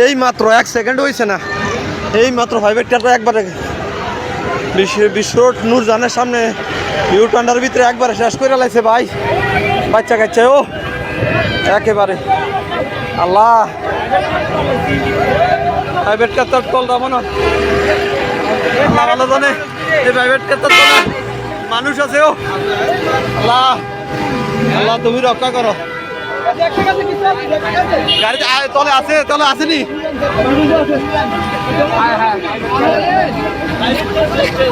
এই মাত্র 1 সেকেন্ড হয়েছে না, এই মাত্র 5 একবারে বিশ্ব নূরজানের সামনে ইউটার্নের ভিতরে একবারে শেষ করে লাইছে ভাই। বাচ্চা কাচ্চা ও একেবারে আল্লাহ 5 তো টল দাম না আল্লাহ ভালো জানে। এই 5 তো না মানুষ আছে ও আল্লাহ, আল্লাহ তুমি রক্ষা করো। গাড়ি তলে আছে, তলে আসেনি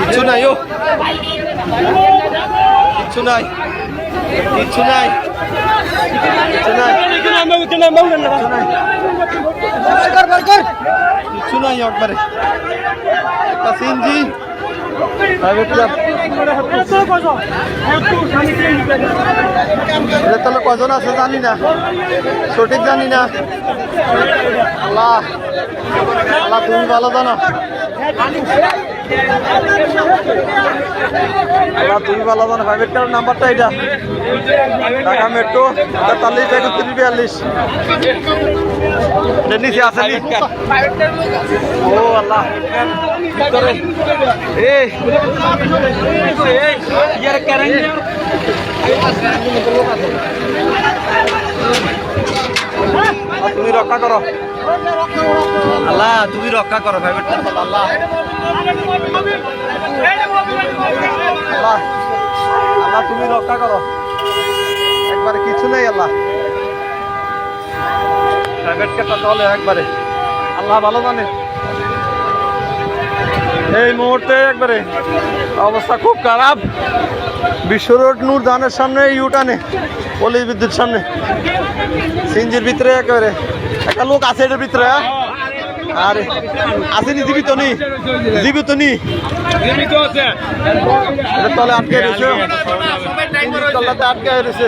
কিচ্ছু নাই ও, কিচ্ছু নাই, কিচ্ছু নাই, কিচ্ছু নাই একবারে একটা সিনজি তাহলে কজন আছে জানি না, সঠিক জানি না। আল্লাহ আল্লাহ তুমি ভালো জানো, আল্লাহ তুমি ভালো জানো। 5 নাম্বারটা এটা ঢাকা মেট্রো 43 41 নিচে আছে ও আল্লাহ। তুমি রক্ষা করো আল্লাহ, তুমি রক্ষা করো। আল্লাহ আল্লাহ আল্লাহ তুমি রক্ষা করো, একবারে কিছু নেই আল্লাহ। চলে একবারে আল্লাহ ভালো জানে। এই মুহূর্তে একবারে অবস্থা খুব খারাপ বিশ্ব রোড নূরজানের সামনে, ইউটার্নে পল্লী বিদ্যুৎ সামনে সিনজির ভিতরে একেবারে একটা লোক আছে এটার ভিতরে। আরে আসেনি, জীবিত নেই, জীবিত নেই, তলে আটকে রয়েছে, আটকে রয়েছে।